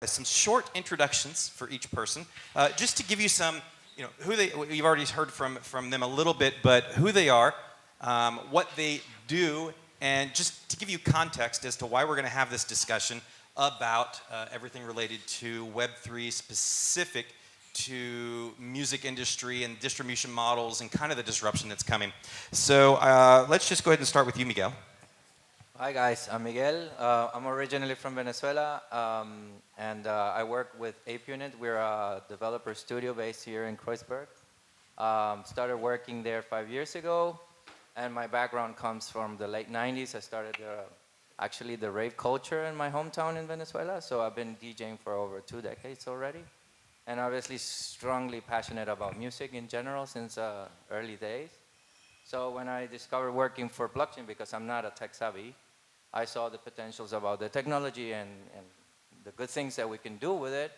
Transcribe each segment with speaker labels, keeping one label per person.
Speaker 1: some short introductions for each person, just to give you some, who they. You've already heard from them a little bit, but who they are, what they do, and just to give you context as to why we're going to have this discussion about everything related to Web3 specific to music industry and distribution models and kind of the disruption that's coming. So let's just go ahead and start with you, Miguel.
Speaker 2: Hi guys, I'm Miguel. I'm originally from Venezuela, and I work with Ape Unit. We're a developer studio based here in Kreuzberg. Started working there 5 years ago, and my background comes from the late 90s. I started actually the rave culture in my hometown in Venezuela, so I've been DJing for over 2 decades already, and obviously strongly passionate about music in general since early days. So when I discovered working for blockchain, because I'm not a tech savvy, I saw the potentials about the technology and the good things that we can do with it.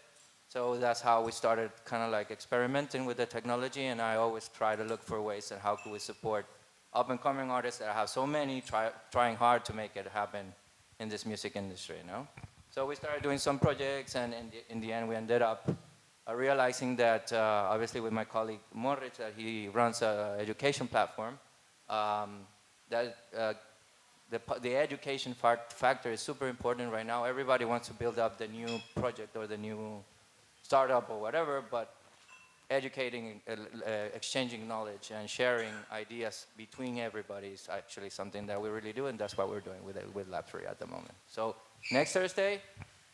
Speaker 2: So that's how we started kind of like experimenting with the technology, and I always try to look for ways and how can we support up-and-coming artists that have so many trying hard to make it happen in this music industry, So we started doing some projects, and in the end we ended up realizing that, obviously with my colleague Moritz, that he runs an education platform, that the education factor is super important right now. Everybody wants to build up the new project or the new startup or whatever, but educating, exchanging knowledge and sharing ideas between everybody is actually something that we really do, and that's what we're doing with Lab3 at the moment. So next Thursday,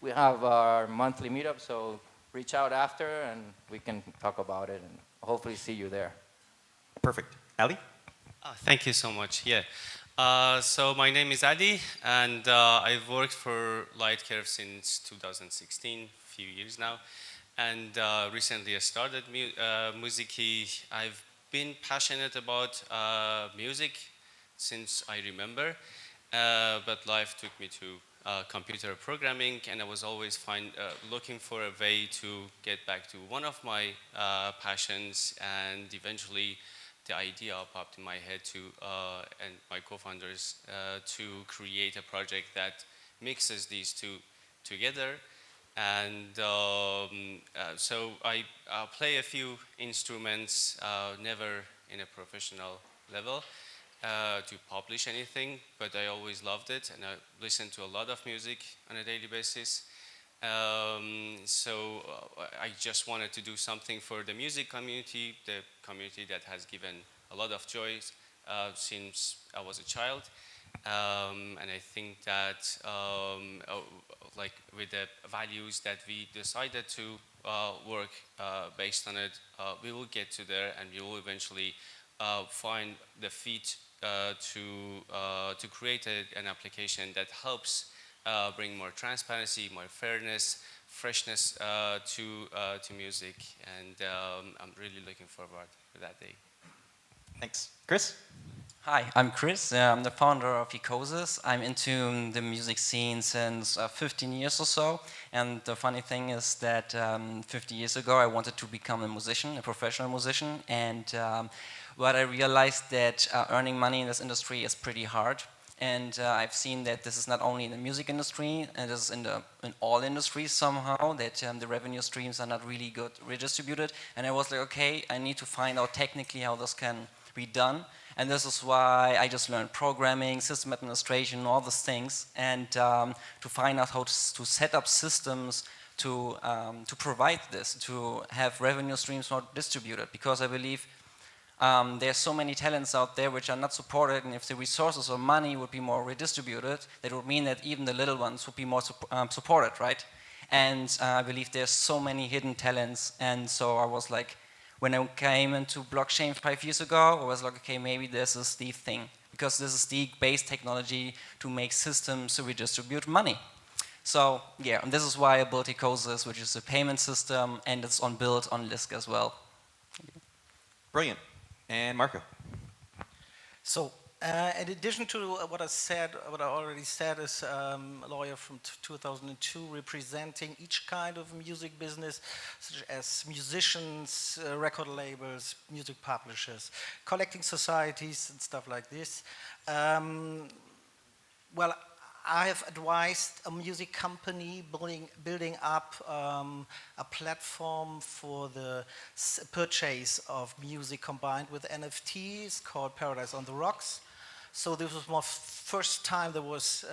Speaker 2: we have our monthly meetup, so reach out after and we can talk about it and hopefully see you there.
Speaker 1: Perfect. Ali?
Speaker 3: Thank you so much. Yeah. So my name is Adi, and I've worked for Lightcurve since 2016, a few years now. And recently I started Muzikie. I've been passionate about music since I remember, but life took me to computer programming, and I was always looking for a way to get back to one of my passions, and eventually the idea popped in my head and my co-founders to create a project that mixes these two together. And so I play a few instruments, never in a professional level to publish anything, but I always loved it, and I listen to a lot of music on a daily basis. So I just wanted to do something for the music community, the community that has given a lot of joy since I was a child. And I think that like with the values that we decided to work based on it, we will get to there, and we will eventually find the fit to create an application that helps bring more transparency, more fairness, freshness to music, and I'm really looking forward to that day.
Speaker 1: Thanks. Chris?
Speaker 4: Hi, I'm Chris. I'm the founder of ecosis. I'm into the music scene since 15 years or so. And the funny thing is that 50 years ago, I wanted to become a musician, a professional musician. And what I realized that earning money in this industry is pretty hard. And I've seen that this is not only in the music industry, and this is in all industries somehow, that the revenue streams are not really good redistributed. And I was like, okay, I need to find out technically how this can be done. And this is why I just learned programming, system administration, all these things, and to find out how to set up systems to provide this, to have revenue streams more distributed. Because I believe there's so many talents out there which are not supported, and if the resources or money would be more redistributed, that would mean that even the little ones would be more supported, right? And I believe there's so many hidden talents, and so I was like, when I came into blockchain 5 years ago, I was like, okay, maybe this is the thing, because this is the base technology to make systems to redistribute money. So yeah, and this is why I built ecosis, which is a payment system, and it's built on Lisk as well.
Speaker 1: Brilliant. And Marco?
Speaker 5: So, in addition to what I already said, is a lawyer from 2002 representing each kind of music business, such as musicians, record labels, music publishers, collecting societies and stuff like this. Well, I have advised a music company building up a platform for the purchase of music combined with NFTs called Paradise on the Rocks. So this was my first time that was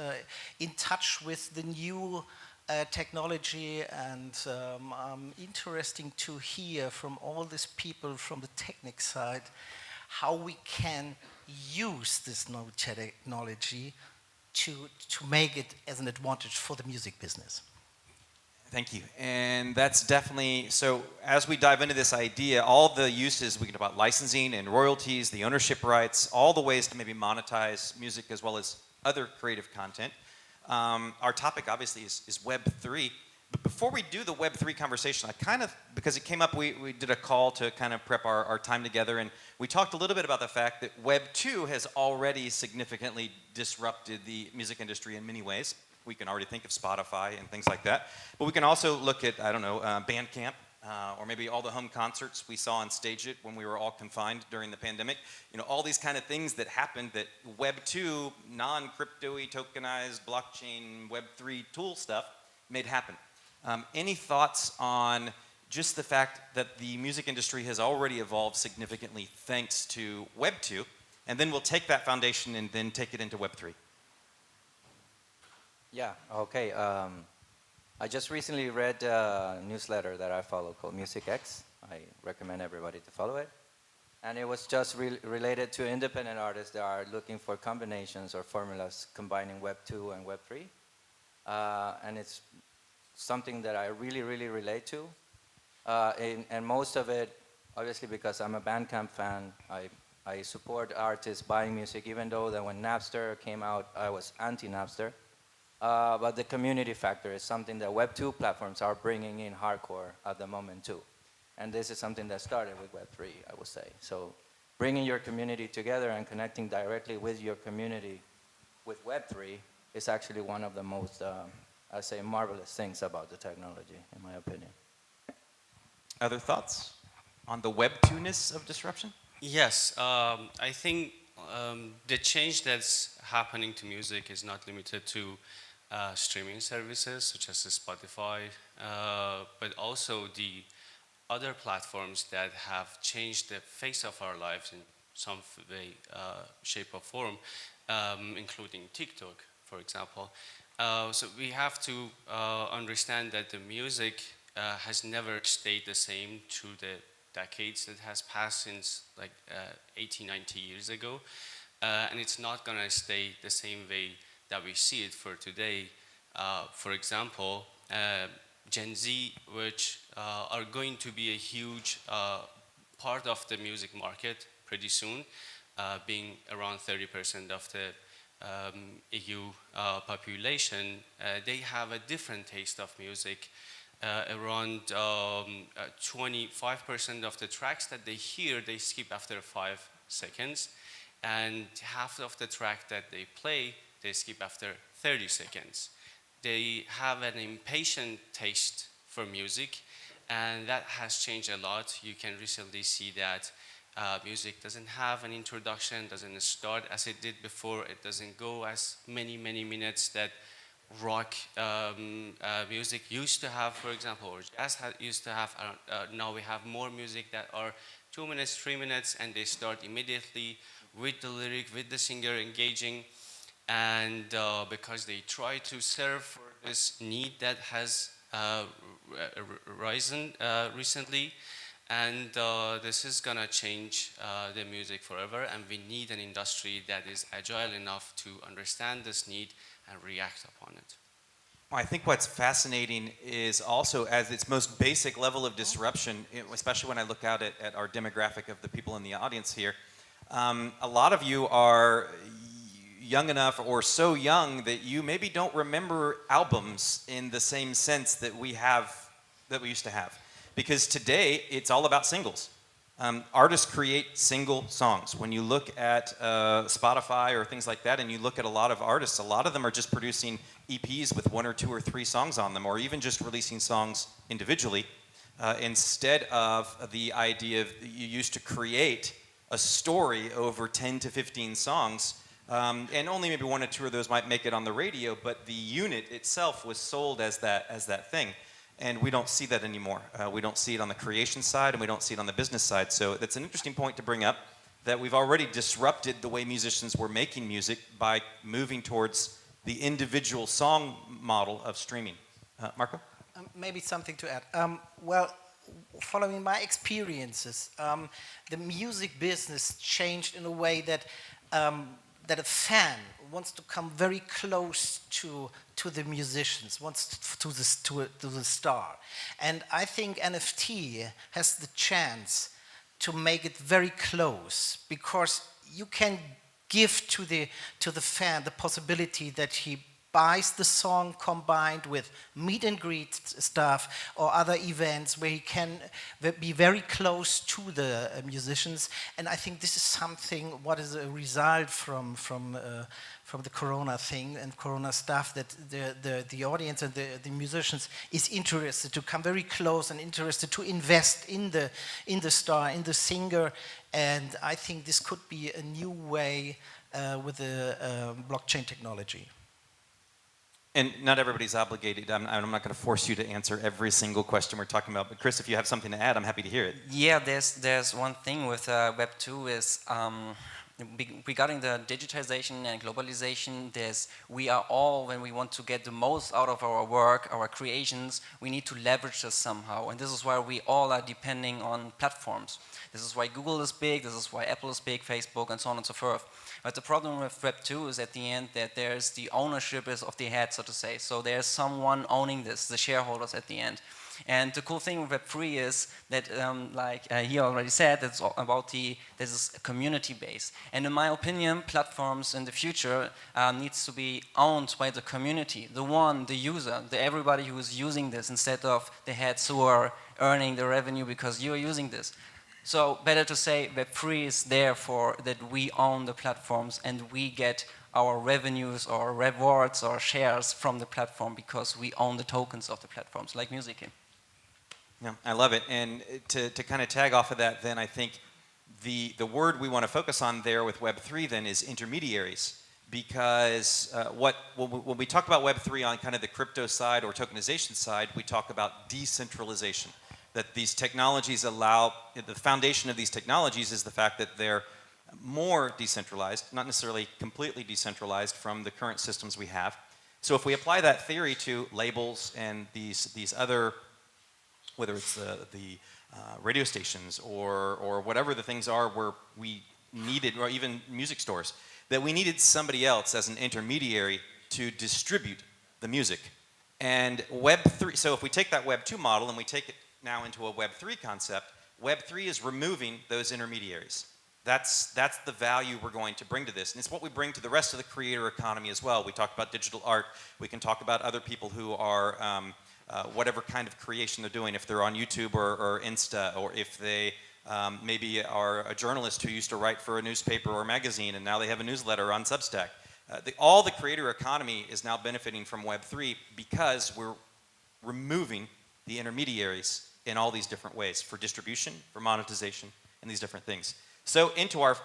Speaker 5: in touch with the new technology, and interesting to hear from all these people from the technical side how we can use this new technology to make it as an advantage for the music business.
Speaker 1: Thank you. And that's definitely, so as we dive into this idea, all the uses, we can talk about licensing and royalties, the ownership rights, all the ways to maybe monetize music as well as other creative content. Our topic obviously is Web3. But before we do the Web3 conversation, I kind of, because it came up, we did a call to kind of prep our time together, and we talked a little bit about the fact that Web2 has already significantly disrupted the music industry in many ways. We can already think of Spotify and things like that. But we can also look at, I don't know, Bandcamp, or maybe all the home concerts we saw on Stage It when we were all confined during the pandemic. You know, all these kind of things that happened that Web2, non-crypto-y, tokenized, blockchain, Web3 tool stuff made happen. Any thoughts on just the fact that the music industry has already evolved significantly thanks to Web2, and then we'll take that foundation and then take it into Web3?
Speaker 2: Yeah, okay. I just recently read a newsletter that I follow called Music X. I recommend everybody to follow it. And it was just related to independent artists that are looking for combinations or formulas combining Web 2 and Web 3. And it's something that I really, really relate to. And most of it, obviously because I'm a Bandcamp fan, I support artists buying music, even though that when Napster came out, I was anti-Napster. But the community factor is something that Web 2 platforms are bringing in hardcore at the moment too. And this is something that started with Web 3, I would say. So bringing your community together and connecting directly with your community with Web 3 is actually one of the most, I'd say, marvelous things about the technology, in my opinion.
Speaker 1: Other thoughts on the Web 2-ness of disruption?
Speaker 3: Yes, I think the change that's happening to music is not limited to streaming services such as Spotify, but also the other platforms that have changed the face of our lives in some way, shape or form, including TikTok, for example. So we have to understand that the music has never stayed the same through the decades that has passed since like 80, 90 years ago. And it's not gonna stay the same way that we see it for today. For example, Gen Z, which are going to be a huge part of the music market pretty soon, being around 30% of the EU population, they have a different taste of music. Around 25% of the tracks that they hear, they skip after 5 seconds, and half of the track that they play, they skip after 30 seconds. They have an impatient taste for music, and that has changed a lot. You can recently see that music doesn't have an introduction, doesn't start as it did before, it doesn't go as many minutes that rock music used to have, for example, or jazz used to have. Now we have more music that are 2 minutes, 3 minutes, and they start immediately with the lyric, with the singer engaging, and because they try to serve for this need that has risen recently, and this is gonna change the music forever, and we need an industry that is agile enough to understand this need and react upon it.
Speaker 1: Well, I think what's fascinating is also as its most basic level of disruption, especially when I look out at our demographic of the people in the audience here, a lot of you are young enough or so young that you maybe don't remember albums in the same sense that we used to have. Because today, it's all about singles. Artists create single songs. When you look at Spotify or things like that, and you look at a lot of artists, a lot of them are just producing EPs with 1 or 2 or 3 songs on them, or even just releasing songs individually, instead of the idea of you used to create a story over 10 to 15 songs. And only maybe one or two of those might make it on the radio, but the unit itself was sold as that thing. And we don't see that anymore. We don't see it on the creation side, and we don't see it on the business side. So that's an interesting point to bring up, that we've already disrupted the way musicians were making music by moving towards the individual song model of streaming. Marco?
Speaker 5: Maybe something to add. Well, following my experiences, the music business changed in a way that that a fan wants to come very close to the musicians, wants to the star, and I think NFT has the chance to make it very close, because you can give to the fan the possibility that he buys the song combined with meet and greet stuff or other events where he can be very close to the musicians. And I think this is something what is a result from the Corona thing and Corona stuff, that the audience and the musicians is interested to come very close and interested to invest in the star, in the singer. And I think this could be a new way with the blockchain technology.
Speaker 1: And not everybody's obligated. I'm not going to force you to answer every single question we're talking about. But Chris, if you have something to add, I'm happy to hear it.
Speaker 4: Yeah, there's one thing with Web 2 is regarding the digitization and globalization. We are all, when we want to get the most out of our work, our creations, we need to leverage this somehow. And this is why we all are depending on platforms. This is why Google is big, this is why Apple is big, Facebook, and so on and so forth. But the problem with Web 2 is at the end that there's the ownership is of the head, so to say. So there's someone owning this, the shareholders at the end. And the cool thing with Web 3 is that, like he already said, it's all about this is community based. And in my opinion, platforms in the future needs to be owned by the community, the user, everybody who is using this, instead of the heads who are earning the revenue because you are using this. So better to say Web3 is there for that we own the platforms and we get our revenues or rewards or shares from the platform because we own the tokens of the platforms, like Muzikie.
Speaker 1: Yeah, I love it. And to kind of tag off of that, then I think the word we want to focus on there with Web3 then is intermediaries. Because when we talk about Web3 on kind of the crypto side or tokenization side, we talk about decentralization. That these technologies allow, the foundation of these technologies is the fact that they're more decentralized, not necessarily completely decentralized from the current systems we have. So if we apply that theory to labels and these other, whether it's the radio stations or whatever the things are where we needed, or even music stores, that we needed somebody else as an intermediary to distribute the music. And Web3, so if we take that Web 2 model and we take it now into a Web 3 concept, Web 3 is removing those intermediaries. That's the value we're going to bring to this. And it's what we bring to the rest of the creator economy as well. We talked about digital art. We can talk about other people who are whatever kind of creation they're doing, if they're on YouTube or Insta, or if they maybe are a journalist who used to write for a newspaper or magazine and now they have a newsletter on Substack. All the creator economy is now benefiting from Web 3 because we're removing the intermediaries in all these different ways for distribution, for monetization, and these different things. So into our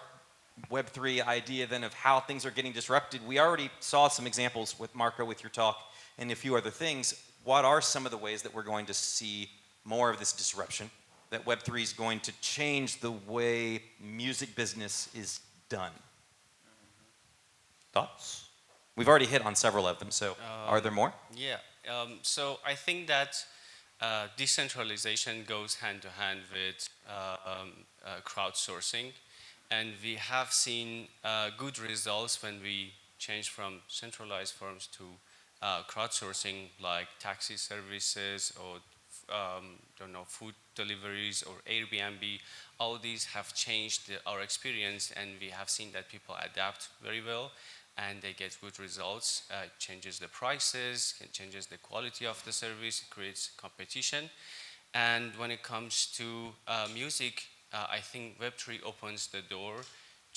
Speaker 1: Web3 idea then of how things are getting disrupted, we already saw some examples with Marco, with your talk, and a few other things. What are some of the ways that we're going to see more of this disruption, that Web3 is going to change the way music business is done? Thoughts? We've already hit on several of them, so are there more?
Speaker 3: Yeah, so I think that decentralization goes hand to hand with crowdsourcing, and we have seen good results when we change from centralized forms to crowdsourcing, like taxi services or food deliveries or Airbnb. All these have changed our experience, and we have seen that people adapt very well and they get good results. It changes the prices, it changes the quality of the service, it creates competition. And when it comes to music, I think Web3 opens the door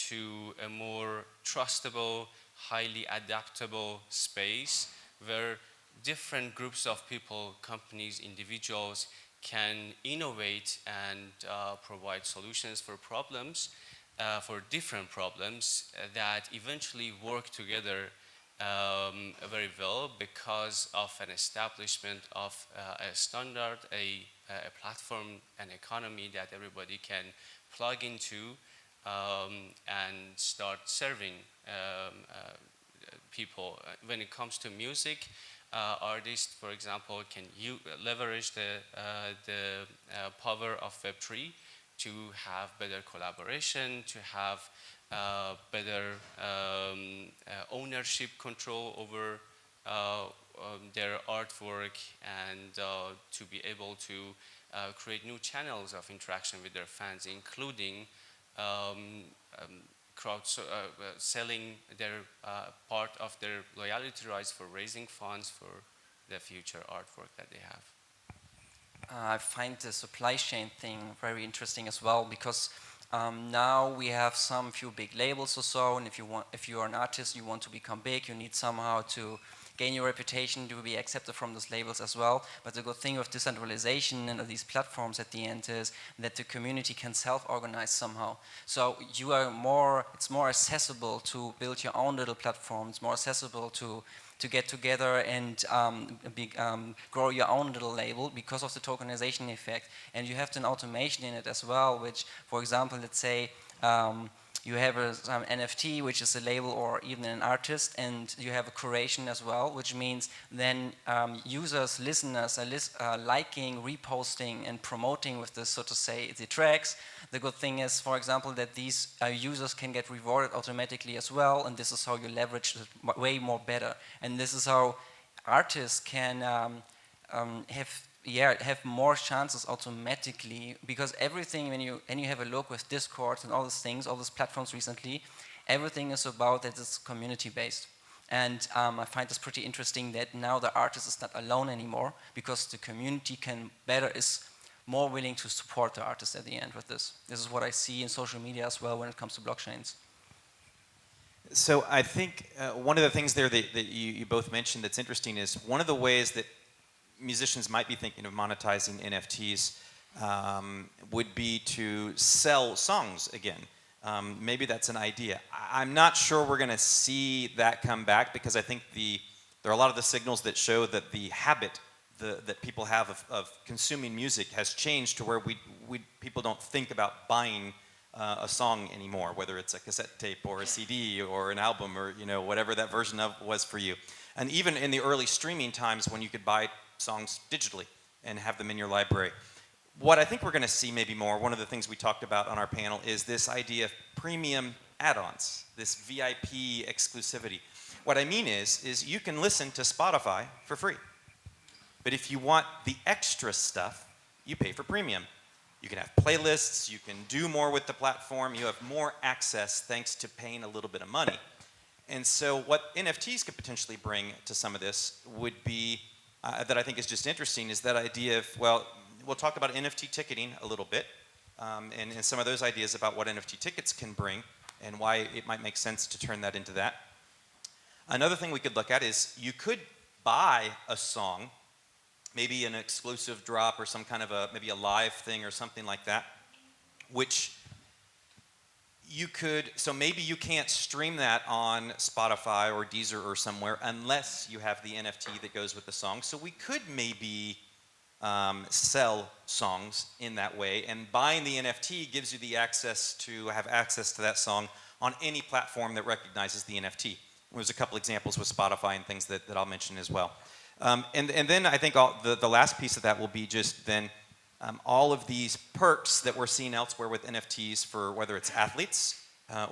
Speaker 3: to a more trustable, highly adaptable space where different groups of people, companies, individuals can innovate and provide solutions for problems. for different problems that eventually work together very well because of an establishment of a standard, a platform, an economy that everybody can plug into and start serving people. When it comes to music, artists, for example, can leverage the power of Web3 to have better collaboration, to have better ownership control over their artwork, and to be able to create new channels of interaction with their fans, including selling their part of their loyalty rights for raising funds for the future artwork that they have.
Speaker 4: I find the supply chain thing very interesting as well, because now we have some few big labels or so, and if you are an artist, you want to become big, you need somehow to gain your reputation to be accepted from those labels as well. But the good thing of decentralization and of these platforms at the end is that the community can self-organize somehow. So it's more accessible to build your own little platform. It's more accessible to get together and grow your own little label because of the tokenization effect. And you have an automation in it as well, which, for example, let's say you have some NFT, which is a label or even an artist, and you have a curation as well, which means then users, listeners are liking, reposting, and promoting with the, so to say, the tracks. The good thing is, for example, that these users can get rewarded automatically as well, and this is how you leverage it way more better. And this is how artists can have more chances automatically, because everything, when you have a look with Discord and all these things, all these platforms recently, everything is about that it's community based. And I find this pretty interesting that now the artist is not alone anymore, because the community is more willing to support the artist at the end with this. This is what I see in social media as well when it comes to blockchains.
Speaker 1: So I think one of the things there that you both mentioned that's interesting is one of the ways that musicians might be thinking of monetizing NFTs would be to sell songs again. Maybe that's an idea. I'm not sure we're going to see that come back, because I think there are a lot of the signals that show that the habit that people have of consuming music has changed to where people don't think about buying a song anymore, whether it's a cassette tape or a CD or an album or whatever that version of was for you. And even in the early streaming times when you could buy songs digitally and have them in your library. What I think we're going to see maybe more, one of the things we talked about on our panel, is this idea of premium add-ons, this VIP exclusivity. What I mean is you can listen to Spotify for free. But if you want the extra stuff, you pay for premium. You can have playlists, you can do more with the platform, you have more access thanks to paying a little bit of money. And so what NFTs could potentially bring to some of this would be, that I think is just interesting, is that idea of, well, we'll talk about NFT ticketing a little bit, and some of those ideas about what NFT tickets can bring and why it might make sense to turn that into that. Another thing we could look at is you could buy a song, maybe an exclusive drop or some kind of maybe a live thing or something like that, which you could, so maybe you can't stream that on Spotify or Deezer or somewhere unless you have the NFT that goes with the song. So we could maybe sell songs in that way, and buying the NFT gives you the access to have access to that song on any platform that recognizes the NFT. There's a couple examples with Spotify and things that I'll mention as well. And then I think the last piece of that will be just then all of these perks that we're seeing elsewhere with NFTs for whether it's athletes,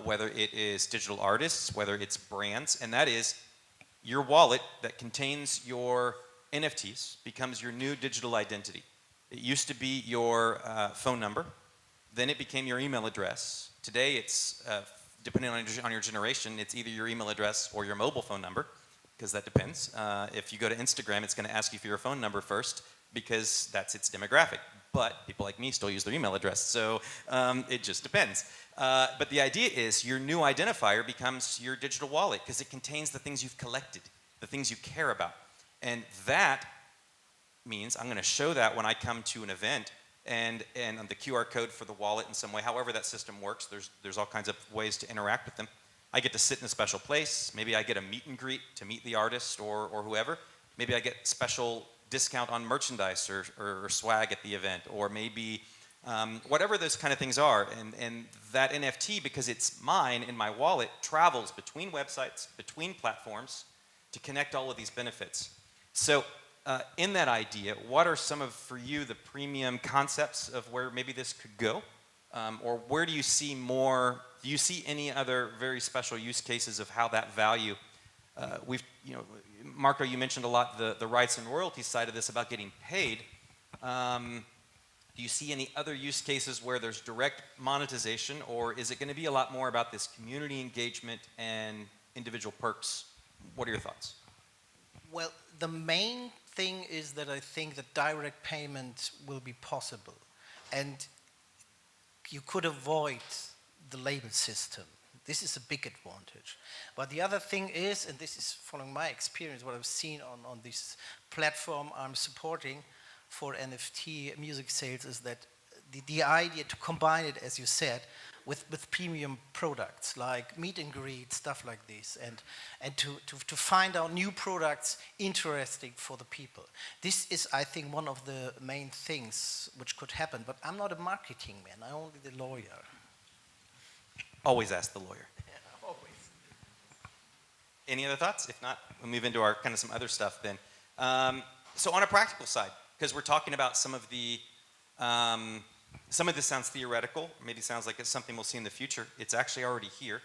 Speaker 1: whether it is digital artists, whether it's brands, and that is your wallet that contains your NFTs becomes your new digital identity. It used to be your phone number, then it became your email address. Today it's, depending on your generation, it's either your email address or your mobile phone number, because that depends. If you go to Instagram, it's going to ask you for your phone number first, because that's its demographic. But people like me still use their email address, so it just depends. But the idea is your new identifier becomes your digital wallet, because it contains the things you've collected, the things you care about. And that means I'm going to show that when I come to an event and on the QR code for the wallet in some way. However that system works, there's all kinds of ways to interact with them. I get to sit in a special place. Maybe I get a meet and greet to meet the artist or whoever. Maybe I get special discount on merchandise or swag at the event, or maybe whatever those kind of things are. And that NFT, because it's mine in my wallet, travels between websites, between platforms to connect all of these benefits. So in that idea, what are some of, for you, the premium concepts of where maybe this could go? Or where do you see more, do you see any other very special use cases of how that value, Marco, you mentioned a lot the rights and royalties side of this about getting paid. Do you see any other use cases where there's direct monetization, or is it going to be a lot more about this community engagement and individual perks? What are your thoughts?
Speaker 5: Well, the main thing is that I think that direct payment will be possible, and you could avoid the label system. This is a big advantage. But the other thing is, and this is following my experience, what I've seen on this platform I'm supporting for NFT music sales, is that the idea to combine it, as you said, with premium products like meet and greet, stuff like this, and to find out new products interesting for the people. This is, I think, one of the main things which could happen. But I'm not a marketing man, I'm only the lawyer.
Speaker 1: Always ask the lawyer.
Speaker 5: Yeah, always.
Speaker 1: Any other thoughts? If not, we'll move into our kind of some other stuff then. So on a practical side, because we're talking about some of this sounds theoretical, maybe sounds like it's something we'll see in the future. It's actually already here.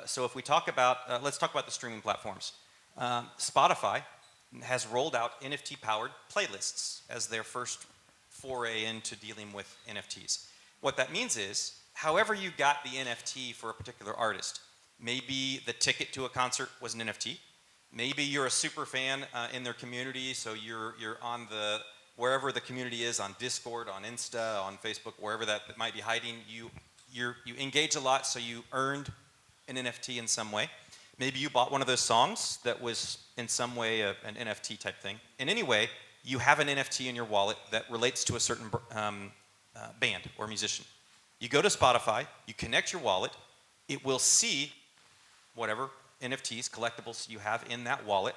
Speaker 1: So if we talk about, let's talk about the streaming platforms. Spotify has rolled out NFT-powered playlists as their first foray into dealing with NFTs. What that means is, however you got the NFT for a particular artist, maybe the ticket to a concert was an NFT. Maybe you're a super fan in their community, so you're on wherever the community is, on Discord, on Insta, on Facebook, wherever that might be hiding, you engage a lot, so you earned an NFT in some way. Maybe you bought one of those songs that was in some way an NFT type thing. In any way, you have an NFT in your wallet that relates to a certain band or musician. You go to Spotify, you connect your wallet, it will see whatever NFTs, collectibles you have in that wallet.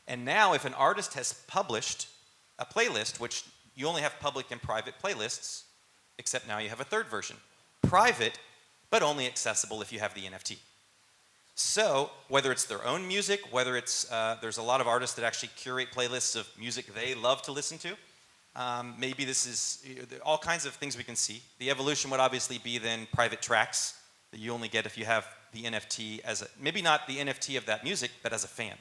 Speaker 1: And now if an artist has published a playlist, which you only have public and private playlists, except now you have a third version. Private, but only accessible if you have the NFT. So whether it's their own music, whether it's, there's a lot of artists that actually curate playlists of music they love to listen to. Maybe this is all kinds of things we can see. The evolution would obviously be then private tracks that you only get if you have the NFT as maybe not the NFT of that music, but as a fan.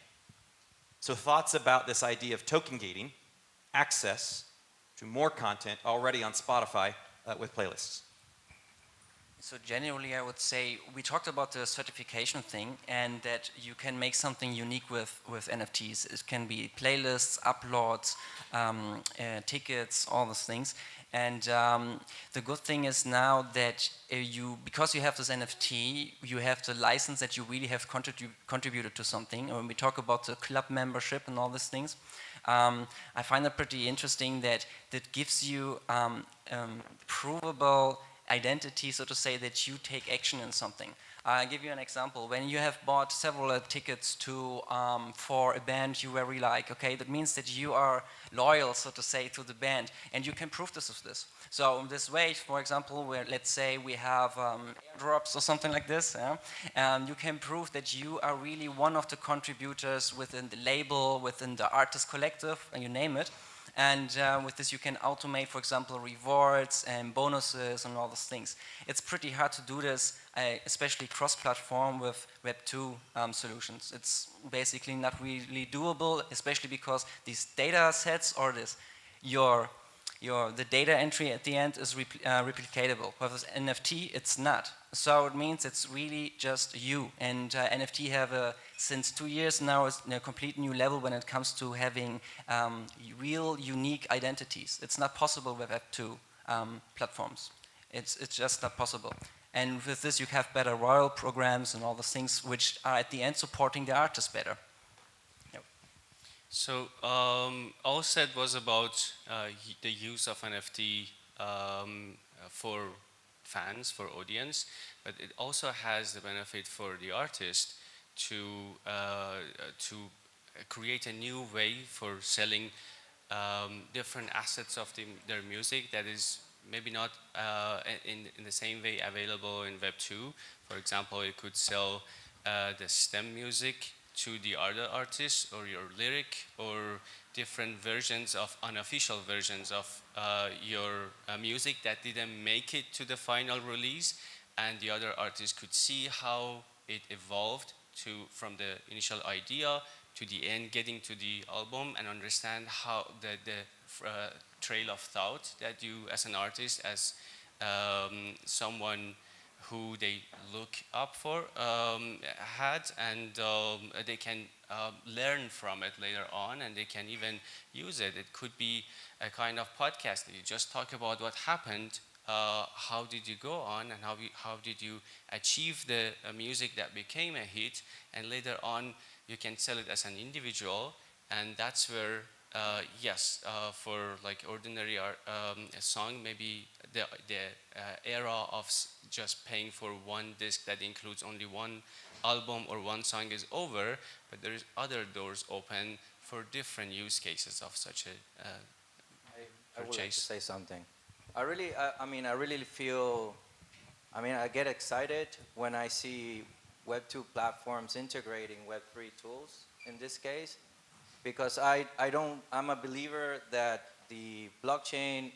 Speaker 1: So thoughts about this idea of token gating, access to more content already on Spotify with playlists.
Speaker 4: So generally, I would say we talked about the certification thing, and that you can make something unique with NFTs. It can be playlists, uploads, tickets, all those things. And the good thing is now that because you have this NFT, you have the license that you really have contributed to something. And when we talk about the club membership and all these things, I find it pretty interesting that gives you provable identity, so to say, that you take action in something. I'll give you an example. When you have bought several tickets for a band you very like, okay, that means that you are loyal, so to say, to the band, and you can prove this with this. So in this way, for example, where let's say we have airdrops or something like this, you can prove that you are really one of the contributors within the label, within the artist collective, and you name it. And with this you can automate, for example, rewards and bonuses and all those things. It's pretty hard to do this, especially cross-platform with Web2 solutions. It's basically not really doable, especially because these data sets or the data entry at the end is replicatable. With NFT, it's not. So it means it's really just you. And NFT have since 2 years now is a complete new level when it comes to having real unique identities. It's not possible with Web2 platforms. It's just not possible. And with this, you have better royal programs and all the things which are at the end supporting the artist better.
Speaker 3: So all said was about the use of NFT for fans, for audience, but it also has the benefit for the artist to create a new way for selling different assets of their music that is maybe not in the same way available in Web 2. For example, you could sell the stem music to the other artists, or your lyric, or different versions of unofficial versions of your music that didn't make it to the final release, and the other artists could see how it evolved from the initial idea to the end, getting to the album, and understand how the trail of thought that you, as an artist, as someone who they look up for, had, and they can learn from it later on, and they can even use it. It could be a kind of podcast that you just talk about what happened, how did you go on, and how did you achieve the music that became a hit, and later on you can sell it as an individual. And that's where yes, for like ordinary art, a song, maybe the era of just paying for one disc that includes only one album or one song is over, but there is other doors open for different use cases of such a
Speaker 2: I would like to
Speaker 3: purchase.
Speaker 2: say something. I really feel, I get excited when I see Web 2 platforms integrating Web 3 tools in this case, because I'm a believer that the blockchain,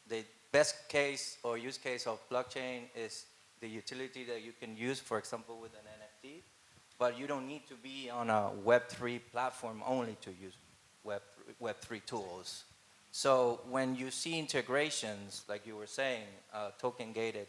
Speaker 2: the best case or use case of blockchain is the utility that you can use, for example, with an NFT, but you don't need to be on a Web 3 platform only to use Web 3 tools. So when you see integrations, like you were saying, token gated,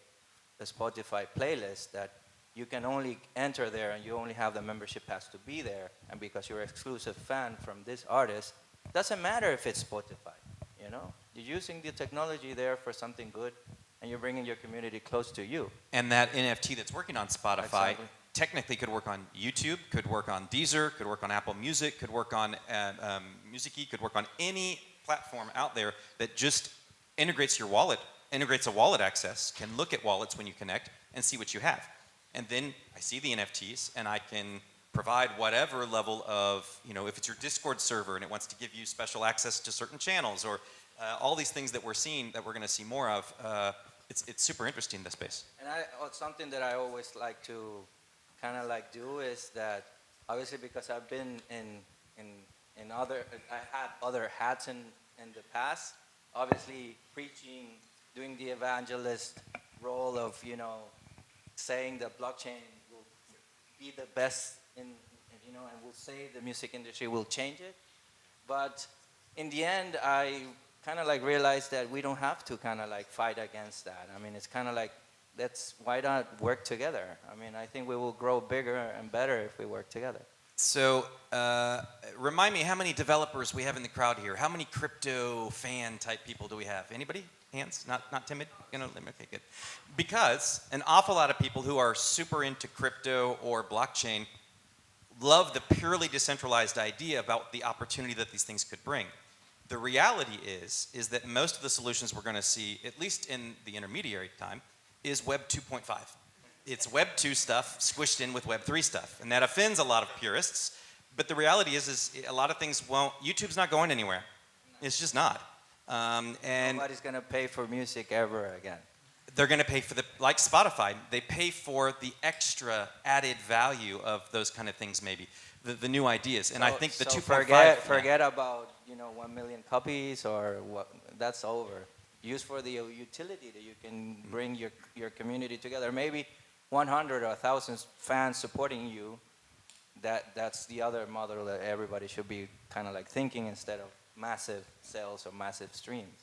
Speaker 2: the Spotify playlist, that you can only enter there and you only have the membership has to be there, and because you're an exclusive fan from this artist, doesn't matter if it's Spotify, you know? You're using the technology there for something good, and you're bringing your community close to you.
Speaker 1: And that NFT that's working on Spotify
Speaker 2: Exactly.
Speaker 1: technically could work on YouTube, could work on Deezer, could work on Apple Music, could work on Muzikie, could work on any platform out there that just integrates your wallet, integrates a wallet access, can look at wallets when you connect and see what you have. And then I see the NFTs and I can provide whatever level of, if it's your Discord server and it wants to give you special access to certain channels, or all these things that we're seeing, that we're going to see more of, it's super interesting, this space.
Speaker 2: And something that I always like to kind of like do is that, obviously because I've been in other, I had other hats in the past, obviously preaching, doing the evangelist role of, saying that blockchain will be the best and will say the music industry will change it. But in the end, I kind of like realized that we don't have to kind of like fight against that. It's kind of like, why not work together? I think we will grow bigger and better if we work together.
Speaker 1: So remind me how many developers we have in the crowd here. How many crypto fan type people do we have? Anybody? Hands? Not timid? Okay, good. Because an awful lot of people who are super into crypto or blockchain love the purely decentralized idea about the opportunity that these things could bring. The reality is that most of the solutions we're going to see, at least in the intermediary time, is Web 2.5. It's Web 2 stuff squished in with Web 3 stuff. And that offends a lot of purists. But the reality is a lot of things won't. YouTube's not going anywhere. It's just not. And
Speaker 2: nobody's going to pay for music ever again.
Speaker 1: They're going to pay for like Spotify, they pay for the extra added value of those kind of things, maybe. The new ideas. And I think the 2.5.
Speaker 2: Forget about 1 million copies or what. That's over. Use for the utility that you can bring your community together. Maybe 100 or 1,000 fans supporting you. That's the other model that everybody should be kind of like thinking, instead of massive sales or massive streams.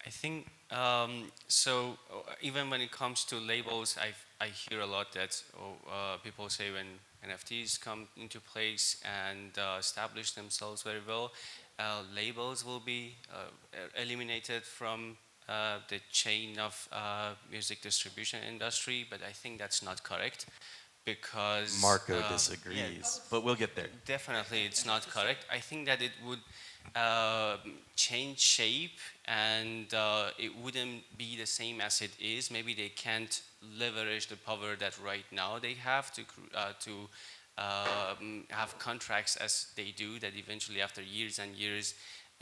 Speaker 3: I think so. Even when it comes to labels, I hear a lot that people say when NFTs come into place and establish themselves very well, labels will be eliminated from the chain of music distribution industry. But I think that's not correct. because
Speaker 1: Marco disagrees, but we'll get there.
Speaker 3: definitely it's not correct. I think that it would change shape and it wouldn't be the same as it is. Maybe they can't leverage the power that right now they have to have contracts as they do, that eventually after years and years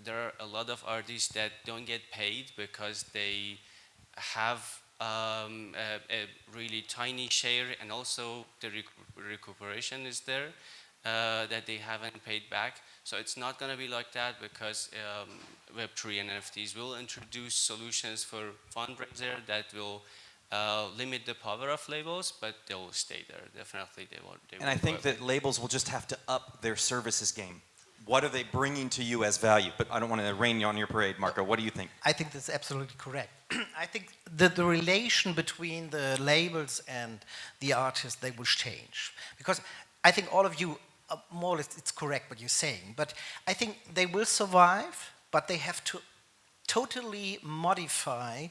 Speaker 3: there are a lot of artists that don't get paid because they have a really tiny share, and also the recuperation is there that they haven't paid back. So it's not going to be like that, because Web3 and NFTs will introduce solutions for fundraiser that will limit the power of labels, but they will stay there. Definitely they will.
Speaker 1: And I think that labels will just have to up their services game. What are they bringing to you as value? But I don't want to rain on your parade, Marco. What do you think?
Speaker 5: I think that's absolutely correct. I think that the relation between the labels and the artists, they will change. Because I think all of you, more or less, it's correct what you're saying. But I think they will survive, but they have to totally modify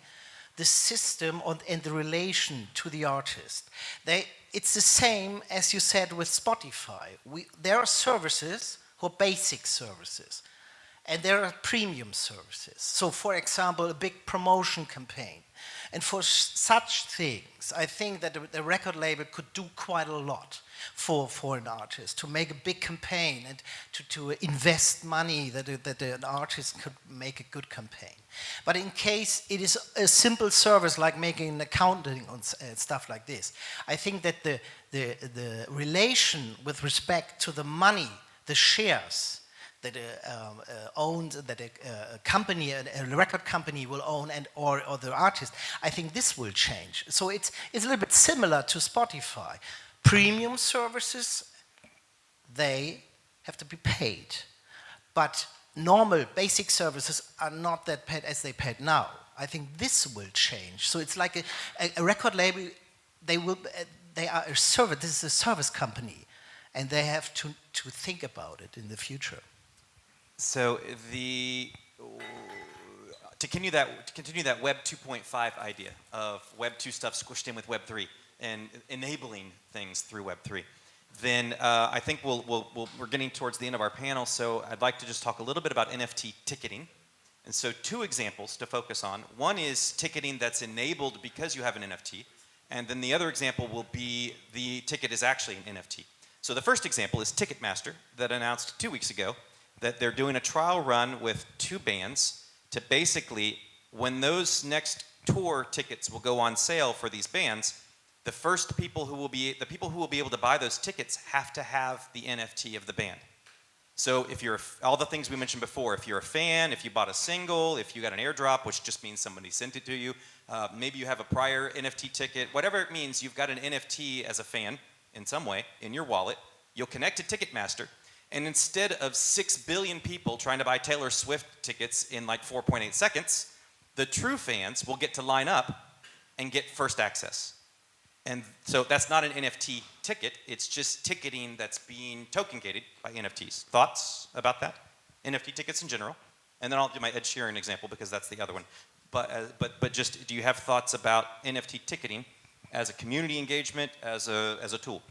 Speaker 5: the system and the relation to the artist. It's the same as you said with Spotify. There are services who are basic services, and there are premium services. So, for example, a big promotion campaign. And for such things, I think that the record label could do quite a lot for an artist, to make a big campaign and to invest money that an artist could make a good campaign. But in case it is a simple service like making an accounting and stuff like this, I think that the relation with respect to the money, the shares that a company, a record company will own, or the artist, I think this will change. So it's a little bit similar to Spotify. Premium services, they have to be paid, but normal basic services are not that paid as they paid now. I think this will change. So it's like a record label. They are a service. This is a service company, and they have to think about it in the future.
Speaker 1: So to continue that Web 2.5 idea of Web 2 stuff squished in with Web 3 and enabling things through Web 3, then I think we're getting towards the end of our panel. So I'd like to just talk a little bit about NFT ticketing. And so 2 examples to focus on. One is ticketing that's enabled because you have an NFT, and then the other example will be the ticket is actually an NFT. So the first example is Ticketmaster, that announced 2 weeks ago that they're doing a trial run with 2 bands to basically, when those next tour tickets will go on sale for these bands, the people who will be able to buy those tickets have to have the NFT of the band. So if you're, all the things we mentioned before, if you're a fan, if you bought a single, if you got an airdrop, which just means somebody sent it to you, maybe you have a prior NFT ticket, whatever it means, you've got an NFT as a fan in some way in your wallet, you'll connect to Ticketmaster, and instead of 6 billion people trying to buy Taylor Swift tickets in like 4.8 seconds, the true fans will get to line up and get first access. And so that's not an NFT ticket, it's just ticketing that's being token gated by NFTs. Thoughts about that? NFT tickets in general? And then I'll do my Ed Sheeran example because that's the other one. But just, do you have thoughts about NFT ticketing as a community engagement, as a tool?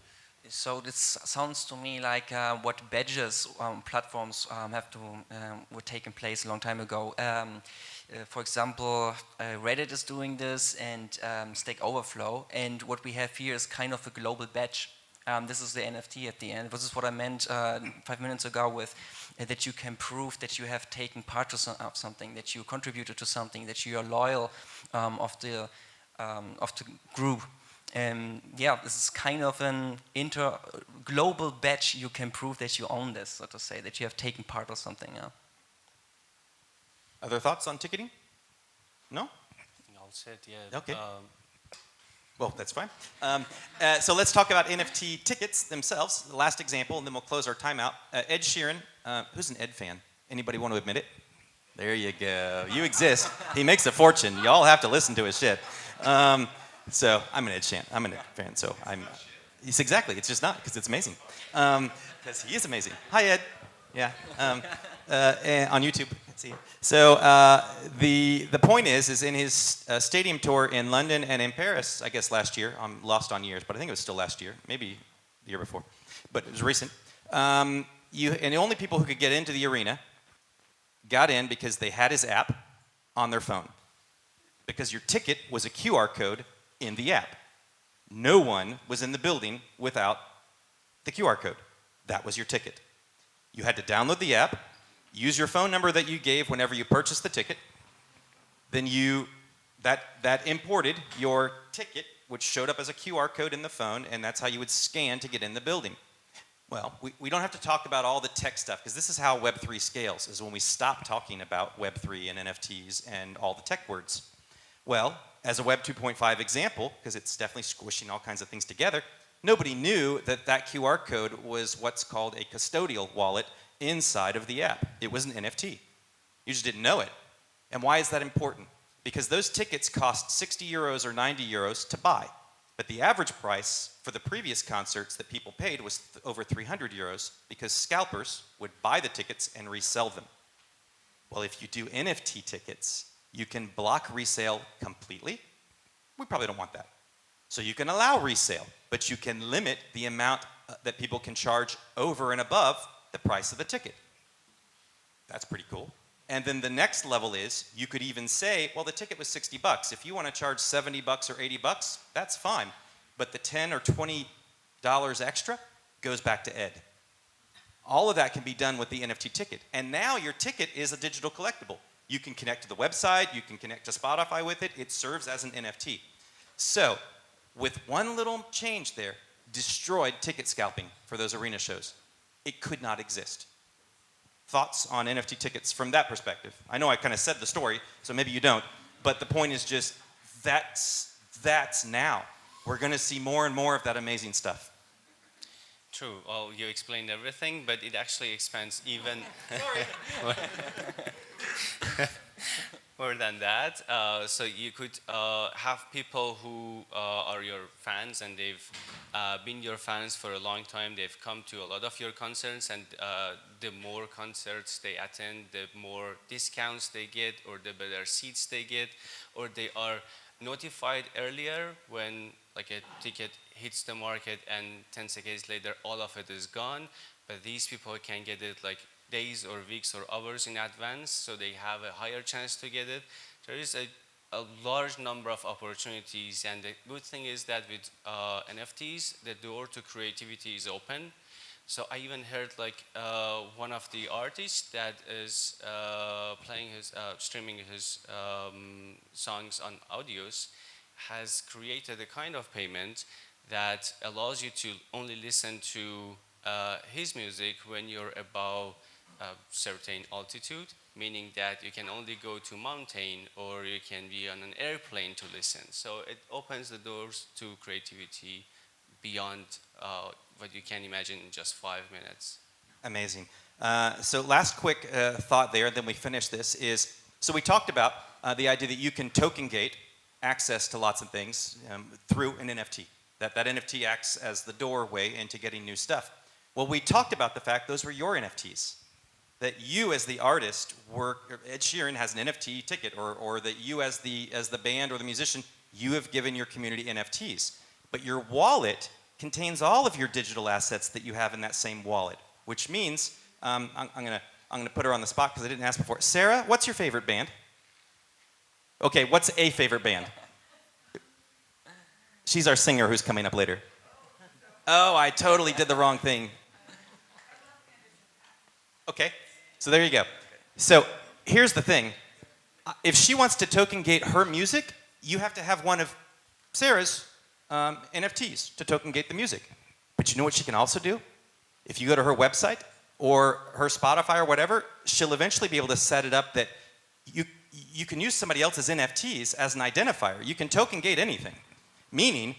Speaker 4: So this sounds to me like what badges platforms were taking place a long time ago. For example, Reddit is doing this, and Stack Overflow. And what we have here is kind of a global badge. This is the NFT at the end. This is what I meant 5 minutes ago with that you can prove that you have taken part of something, that you contributed to something, that you are loyal of the group. And yeah, this is kind of an global badge. You can prove that you own this, so to say, that you have taken part of something. Yeah.
Speaker 1: Other thoughts on ticketing? No?
Speaker 3: All set, yeah.
Speaker 1: Okay. Well, that's fine. So let's talk about NFT tickets themselves. The last example, and then we'll close our timeout. Ed Sheeran, who's an Ed fan? Anybody want to admit it? There you go. You exist. He makes a fortune. Y'all have to listen to his shit. So I'm an Ed fan. So it's exactly. It's just not, because it's amazing. Because he is amazing. Hi, Ed. Yeah. On YouTube. See. So the point is in his stadium tour in London and in Paris, I guess last year. I'm lost on years, but I think it was still last year, maybe the year before, but it was recent. And the only people who could get into the arena got in because they had his app on their phone. Because your ticket was a QR code in the app. No one was in the building without the QR code. That was your ticket. You had to download the app, use your phone number that you gave whenever you purchased the ticket, then that imported your ticket, which showed up as a QR code in the phone, and that's how you would scan to get in the building. Well, we don't have to talk about all the tech stuff, because this is how Web3 scales, is when we stop talking about Web3 and NFTs and all the tech words. Well, as a Web 2.5 example, because it's definitely squishing all kinds of things together, nobody knew that that QR code was what's called a custodial wallet inside of the app. It was an NFT. You just didn't know it. And why is that important? Because those tickets cost 60 euros or 90 euros to buy. But the average price for the previous concerts that people paid was over 300 euros because scalpers would buy the tickets and resell them. Well, if you do NFT tickets, you can block resale completely. We probably don't want that. So you can allow resale, but you can limit the amount that people can charge over and above the price of the ticket. That's pretty cool. And then the next level is, you could even say, well, the ticket was 60 bucks. If you want to charge 70 bucks or 80 bucks, that's fine. But the 10 or 20 dollars extra goes back to Ed. All of that can be done with the NFT ticket. And now your ticket is a digital collectible. You can connect to the website, you can connect to Spotify with it, it serves as an NFT. So, with one little change there, destroyed ticket scalping for those arena shows. It could not exist. Thoughts on NFT tickets from that perspective? I know I kind of said the story, so maybe you don't, but the point is just, that's now. We're going to see more and more of that amazing stuff.
Speaker 3: True. Well, you explained everything, but it actually expands even more than that. So you could have people who are your fans, and they've been your fans for a long time. They've come to a lot of your concerts, and the more concerts they attend, the more discounts they get, or the better seats they get, or they are notified earlier when like a ticket hits the market and 10 seconds later all of it is gone. But these people can get it like days or weeks or hours in advance, so they have a higher chance to get it. There is a large number of opportunities, and the good thing is that with NFTs, the door to creativity is open. So I even heard like one of the artists that is streaming his songs on audios has created a kind of payment that allows you to only listen to his music when you're above a certain altitude, meaning that you can only go to mountain or you can be on an airplane to listen. So it opens the doors to creativity beyond what you can imagine in just 5 minutes.
Speaker 1: Amazing. So last quick thought there, then we finish this, is, so we talked about the idea that you can token gate access to lots of things through an NFT. That NFT acts as the doorway into getting new stuff. Well, we talked about the fact those were your NFTs. That you as the artist Ed Sheeran has an NFT ticket, or that you as the band or the musician, you have given your community NFTs. But your wallet contains all of your digital assets that you have in that same wallet, which means, I'm gonna put her on the spot because I didn't ask before. Sarah, what's your favorite band? Okay, what's a favorite band? She's our singer who's coming up later. Oh, I totally did the wrong thing. Okay, so there you go. So here's the thing. If she wants to token gate her music, you have to have one of Sarah's NFTs to token gate the music. But you know what she can also do? If you go to her website or her Spotify or whatever, she'll eventually be able to set it up that you can use somebody else's NFTs as an identifier. You can token gate anything. Meaning,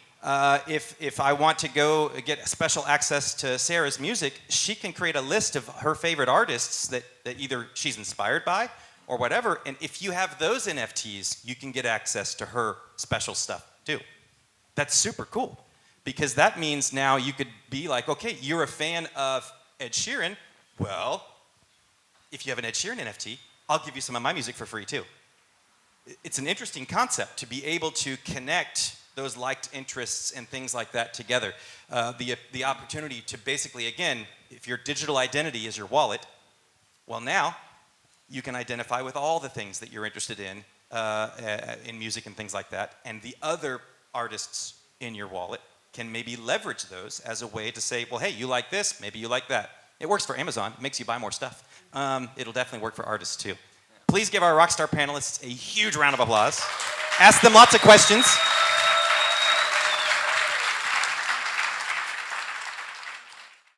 Speaker 1: if I want to go get special access to Sarah's music, she can create a list of her favorite artists that either she's inspired by or whatever, and if you have those NFTs, you can get access to her special stuff too. That's super cool, because that means now you could be like, okay, you're a fan of Ed Sheeran. Well, if you have an Ed Sheeran NFT, I'll give you some of my music for free too. It's an interesting concept to be able to connect those liked interests and things like that together. The opportunity to basically, again, if your digital identity is your wallet, well now you can identify with all the things that you're interested in music and things like that, and the other artists in your wallet can maybe leverage those as a way to say, well, hey, you like this, maybe you like that. It works for Amazon, it makes you buy more stuff. It'll definitely work for artists too. Please give our Rockstar panelists a huge round of applause. Ask them lots of questions.